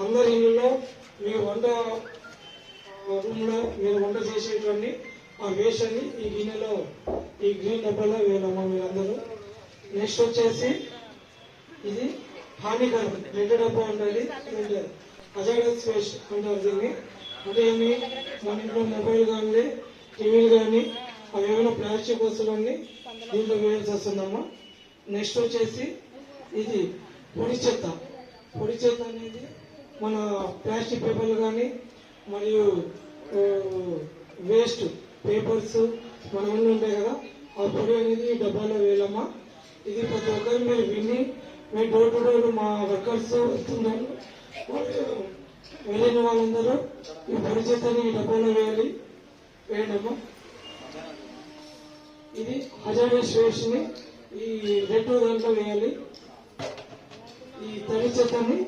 అందరి ఇళ్ళలో మీ వంట రూమ్లో మీరు వంట చేసేటువంటి ఆ వేస్ట్ అని ఈ గిన్నెలో ఈ గ్రీన్ డబ్బాలో వేయాలమ్మా మీరందరూ. నెక్స్ట్ వచ్చేసి ఇది హానికరం రెడ్ డబ్బా ఉంటుంది, హజార్డస్ వేస్ట్ అంటారు దీన్ని. అంటే ఏమి మన ఇంట్లో మొబైల్ కానీ టీవీలు కానీ అవి ఏమైనా ప్లాస్టిక్ వస్తువులన్నీ దీంట్లో వేయాల్సి వస్తుందమ్మా. నెక్స్ట్ వచ్చేసి ఇది పొడి చెత్త. పొడి చెత్త అనేది మన ప్లాస్టిక్ పేపర్లు కానీ మరియు వేస్ట్ పేపర్స్ మన అన్నీ ఉంటాయి కదా, ఆ పొడి అనేది ఈ డబ్బాలో వేయాలమ్మా. ఇది ప్రతి ఒక్కరు మీరు విని మీ డోర్ టు డోర్ మా వర్కర్స్ వస్తున్నారు, వెళ్ళిన వాళ్ళందరూ ఈ పొడి చెత్తని ఈ డబ్బాలో వేయండమ్మా. ఇది హజార్డస్ వేస్ట్ ని ఈ రెడ్ దాంట్లో వేయాలి. ఈ తడి చెత్తని